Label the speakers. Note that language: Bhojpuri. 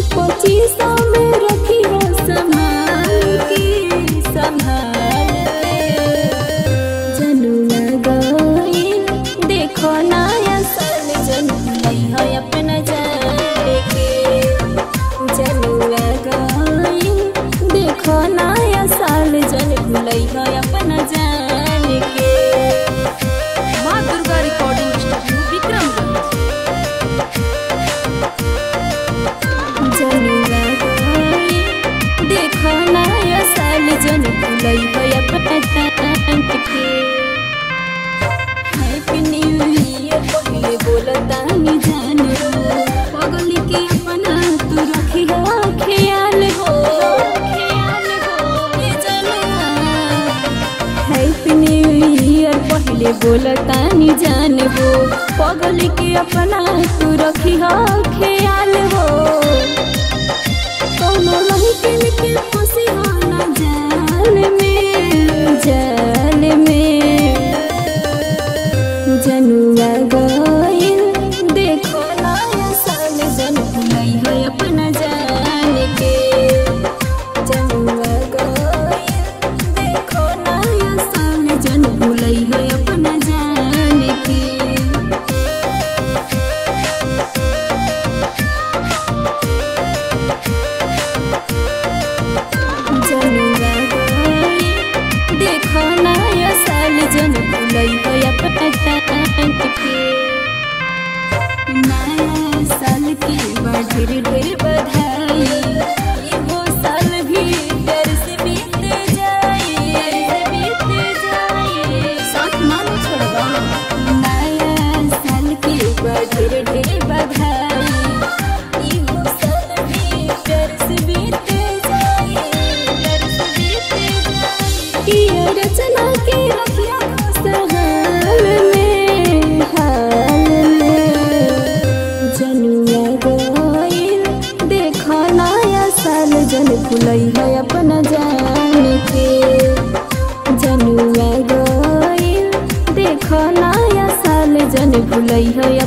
Speaker 1: 25 में रखी हो संभाल के संभाल के। जनुआ गइल देखो नया साल जन भुलैया अपना जान के। जनुआ गइल देखो नया साल जन भुलैया अपना जान के।
Speaker 2: माँ दुर्गा रिकॉर्डिंग स्टूडियो विक्रमगंज।
Speaker 1: जनुआ गइल देखो नया साल जन भुलैया अपना जान के। हैप्पी न्यू ईयर पहिले बोलतानी जान हो पगल के अपना तू रखिया ख्याल हो ये जनुआ। हैप्पी न्यू ईयर पहिले बोलतानी जान हो पगल के अपना तू रखिया ख्याल हो। कौनो लड़किन के खुशी हो ना जाल में जाल में। जनुआ गइल देखो नया साल जन भुलैया अपना जान के। जनुआ गइल देखो नया साल जन भुलैया अपना जान के। जनुआ गइल देखो नया साल जन भुलैया अपना जान के। नया साल के ढेर ढेर बधाई एगो साल भी प्यार से बीत जाए साथ मान छोड़वा। नया साल के ढेर ढेर बधाई एगो साल भी प्यार से बीत जाए ये रचना के रखिया खुशहाल में हाल में। जनुआ गइल देखो नया साल जन भुलैया अपना जान के। जनुआ गइल देखो नया साल जन भुलैया